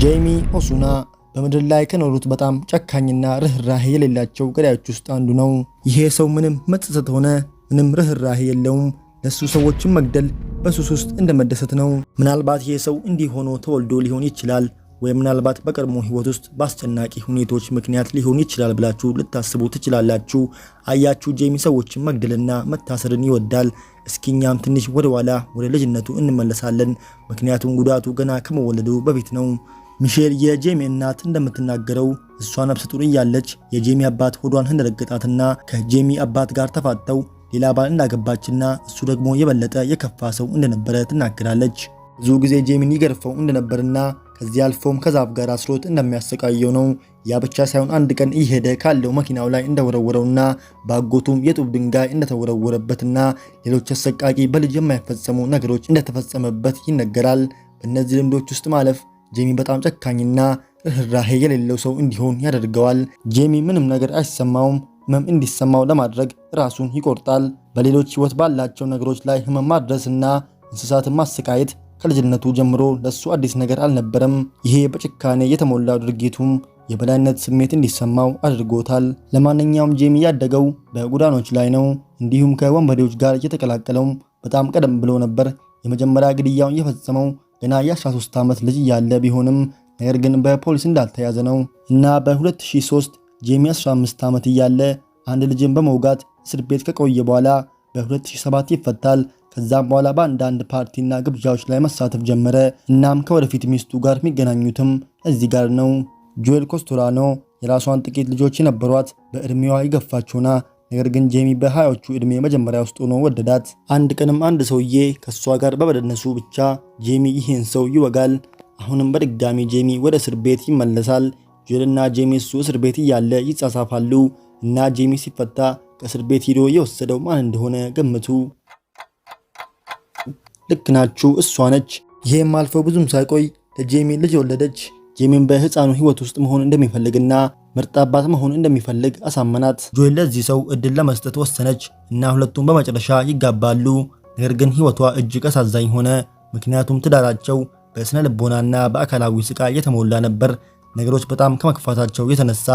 ጄሚ ኦሱና በምድር ላይ ከኖሩት በጣም ጨካኝና ርህራሄ የሌላቸው ገዳዮች ውስጥ አንዱ ነው። ይሄ ሰው ምንም መጸጸት ሆነ ምንም ርህራሄ የለውም። ለሱ ሰዎችን መግደል በሱስ ውስጥ እንደመደሰት ነው። ምናልባት ይሄ ሰው እንዲህ ሆኖ ተወልዶ ሊሆን ይችላል፣ ወይ ምናልባት በቀድሞ ህይወት ውስጥ በአስጨናቂ ሁኔታዎች ምክንያት ሊሆን ይችላል ብላችሁ ልታስቡ ትችላላችሁ። አያችሁ፣ ጄሚ ሰዎችን መግደልና መታሰርን ይወዳል። እስኪኛም ትንሽ ወደ ኋላ ወደ ልጅነቱ እንመለሳለን፣ ምክንያቱም ጉዳቱ ገና ከመወለዱ በፊት ነው። ሚሼል የጄሚ እናት እንደምትናገረው እሷ ነፍሰ ጡር እያለች የጄሚ አባት ሆዷን እንደረገጣትና ከጄሚ አባት ጋር ተፋተው ሌላ ባል እንዳገባችና እሱ ደግሞ የበለጠ የከፋ ሰው እንደነበረ ትናገራለች። ብዙ ጊዜ ጄሚን ይገርፈው እንደነበርና ከዚህ አልፎም ከዛፍ ጋር አስሮት እንደሚያሰቃየው ነው። ያ ብቻ ሳይሆን አንድ ቀን እየሄደ ካለው መኪናው ላይ እንደወረወረውና በአጎቱም የጡብ ድንጋይ እንደተወረወረበትና ሌሎች አሰቃቂ በልጅ የማይፈጸሙ ነገሮች እንደተፈጸመበት ይነገራል። በእነዚህ ልምዶች ውስጥ ማለፍ ጄሚ በጣም ጨካኝና ርህራሄ የሌለው ሰው እንዲሆን ያደርገዋል። ጄሚ ምንም ነገር አይሰማውም። ህመም እንዲሰማው ለማድረግ ራሱን ይቆርጣል። በሌሎች ህይወት ባላቸው ነገሮች ላይ ህመም ማድረስና እንስሳትን ማሰቃየት ከልጅነቱ ጀምሮ ለሱ አዲስ ነገር አልነበረም። ይሄ በጭካኔ የተሞላው ድርጊቱም የበላይነት ስሜት እንዲሰማው አድርጎታል። ለማንኛውም ጄሚ ያደገው በጎዳኖች ላይ ነው። እንዲሁም ከወንበዴዎች ጋር የተቀላቀለው በጣም ቀደም ብሎ ነበር። የመጀመሪያ ግድያውን የፈጸመው ገና የ13 ዓመት ልጅ ያለ ቢሆንም ነገር ግን በፖሊስ እንዳልተያዘ ነው እና በ2003 ጄሚ 15 ዓመት እያለ አንድ ልጅን በመውጋት እስር ቤት ከቆየ በኋላ በ2007 ይፈታል። ከዛም በኋላ በአንዳንድ ፓርቲና ግብዣዎች ላይ መሳተፍ ጀመረ። እናም ከወደፊት ሚስቱ ጋር የሚገናኙትም እዚህ ጋር ነው። ጆኤል ኮስቶላኖ የራሷን ጥቂት ልጆች የነበሯት በእድሜዋ የገፋችውና ነገር ግን ጄሚ በሃዮቹ እድሜ መጀመሪያ ውስጥ ሆኖ ወደዳት። አንድ ቀንም አንድ ሰውዬ ከሷ ጋር በመደነሱ ብቻ ጄሚ ይህን ሰው ይወጋል። አሁንም በድጋሚ ጄሚ ወደ እስር ቤት ይመለሳል። ጆኤልና ጄሚ እሱ እስር ቤት እያለ ይጻጻፋሉ እና ጄሚ ሲፈታ ከእስር ቤት ሄዶ የወሰደው ማን እንደሆነ ገምቱ። ልክ ናችሁ፣ እሷ ነች። ይሄም አልፎ ብዙም ሳይቆይ ለጄሚ ልጅ ወለደች። ጄሚን በህፃኑ ህይወት ውስጥ መሆን እንደሚፈልግና ምርጥ አባት መሆን እንደሚፈልግ አሳመናት። ጆኤል ለዚህ ሰው እድል ለመስጠት ወሰነች እና ሁለቱም በመጨረሻ ይጋባሉ። ነገር ግን ህይወቷ እጅግ አሳዛኝ ሆነ፣ ምክንያቱም ትዳራቸው በስነ ልቦናና በአካላዊ ስቃይ የተሞላ ነበር። ነገሮች በጣም ከመክፋታቸው የተነሳ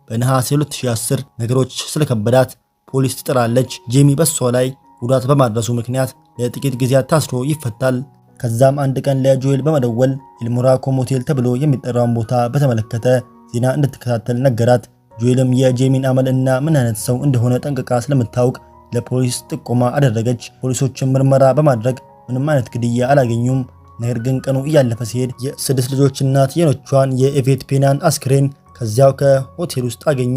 በነሐሴ 2010 ነገሮች ስለከበዳት ፖሊስ ትጠራለች። ጄሚ በሷ ላይ ጉዳት በማድረሱ ምክንያት ለጥቂት ጊዜያት ታስሮ ይፈታል። ከዛም አንድ ቀን ለጆኤል በመደወል ኤልሞራኮ ሞቴል ተብሎ የሚጠራውን ቦታ በተመለከተ ዜና እንድትከታተል ነገራት። ጆኤልም የጄሚን አመል እና ምን አይነት ሰው እንደሆነ ጠንቅቃ ስለምታውቅ ለፖሊስ ጥቆማ አደረገች። ፖሊሶችን ምርመራ በማድረግ ምንም አይነት ግድያ አላገኙም። ነገር ግን ቀኑ እያለፈ ሲሄድ የ6 ልጆች እናት የኖቿን የኤቬት ፔናን አስክሬን ከዚያው ከሆቴል ውስጥ አገኙ።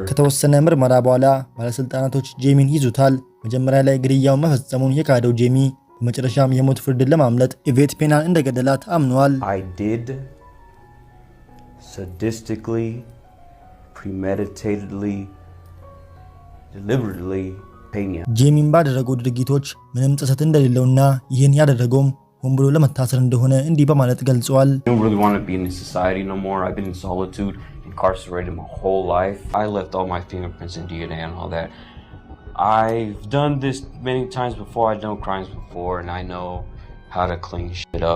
ከተወሰነ ምርመራ በኋላ ባለስልጣናቶች ጄሚን ይዙታል። መጀመሪያ ላይ ግድያውን መፈጸሙን የካደው ጄሚ በመጨረሻም የሞት ፍርድን ለማምለጥ ኤቬት ፔናን እንደገደላት አምኗል። ጄሚን ባደረገው ድርጊቶች ምንም ጸጸት እንደሌለውና ይህን ያደረገውም ሆን ብሎ ለመታሰር እንደሆነ እንዲህ በማለት ገልጿል።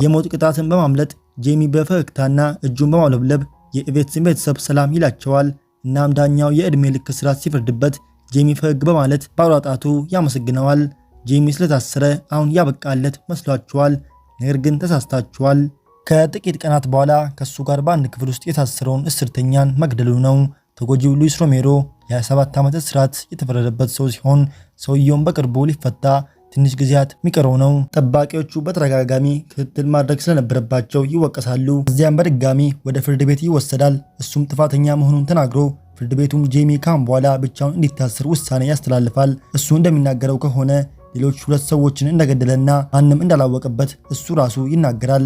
የሞት ቅጣትን በማምለጥ ጄሚ በፈገግታና እጁን በማውለብለብ የኤቬትን ቤተሰብ ሰላም ይላቸዋል። እናም ዳኛው የዕድሜ ልክ እስራት ሲፈርድበት ጄሚ ፈገግ በማለት ባውራጣቱ ያመሰግነዋል። ጄሚ ስለታሰረ አሁን ያበቃለት መስሏችኋል? ነገር ግን ተሳስታችኋል። ከጥቂት ቀናት በኋላ ከሱ ጋር በአንድ ክፍል ውስጥ የታሰረውን እስርተኛን መግደሉ ነው። ተጎጂው ሉዊስ ሮሜሮ የ27 ዓመት እስራት የተፈረደበት ሰው ሲሆን ሰውየውን በቅርቡ ሊፈታ ትንሽ ጊዜያት የሚቀረው ነው። ጠባቂዎቹ በተደጋጋሚ ክትትል ማድረግ ስለነበረባቸው ይወቀሳሉ። እዚያም በድጋሚ ወደ ፍርድ ቤት ይወሰዳል። እሱም ጥፋተኛ መሆኑን ተናግሮ ፍርድ ቤቱም ጄሚ ካሁን በኋላ ብቻውን እንዲታሰር ውሳኔ ያስተላልፋል። እሱ እንደሚናገረው ከሆነ ሌሎች 2 ሰዎችን እንደገደለና ማንም እንዳላወቀበት እሱ ራሱ ይናገራል።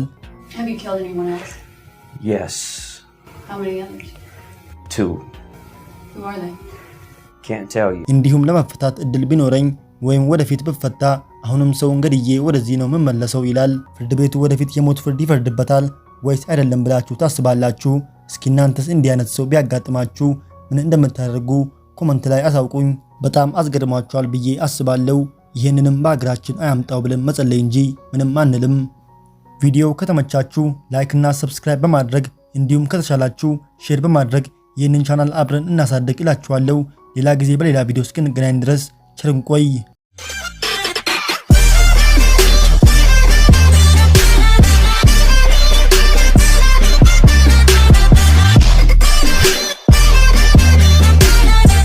እንዲሁም ለመፈታት እድል ቢኖረኝ ወይም ወደፊት ብፈታ አሁንም ሰውን ገድዬ ወደዚህ ነው የምመለሰው ይላል። ፍርድ ቤቱ ወደፊት የሞት ፍርድ ይፈርድበታል ወይስ አይደለም ብላችሁ ታስባላችሁ? እስኪ እናንተስ እንዲህ አይነት ሰው ቢያጋጥማችሁ ምን እንደምታደርጉ ኮመንት ላይ አሳውቁኝ። በጣም አስገርማችኋል ብዬ አስባለሁ። ይህንንም በአገራችን አያምጣው ብለን መጸለይ እንጂ ምንም አንልም። ቪዲዮው ከተመቻችሁ ላይክ እና ሰብስክራይብ በማድረግ እንዲሁም ከተሻላችሁ ሼር በማድረግ ይህንን ቻናል አብረን እናሳድግ እላችኋለሁ። ሌላ ጊዜ በሌላ ቪዲዮ እስክንገናኝ ድረስ ቸር እንቆይ።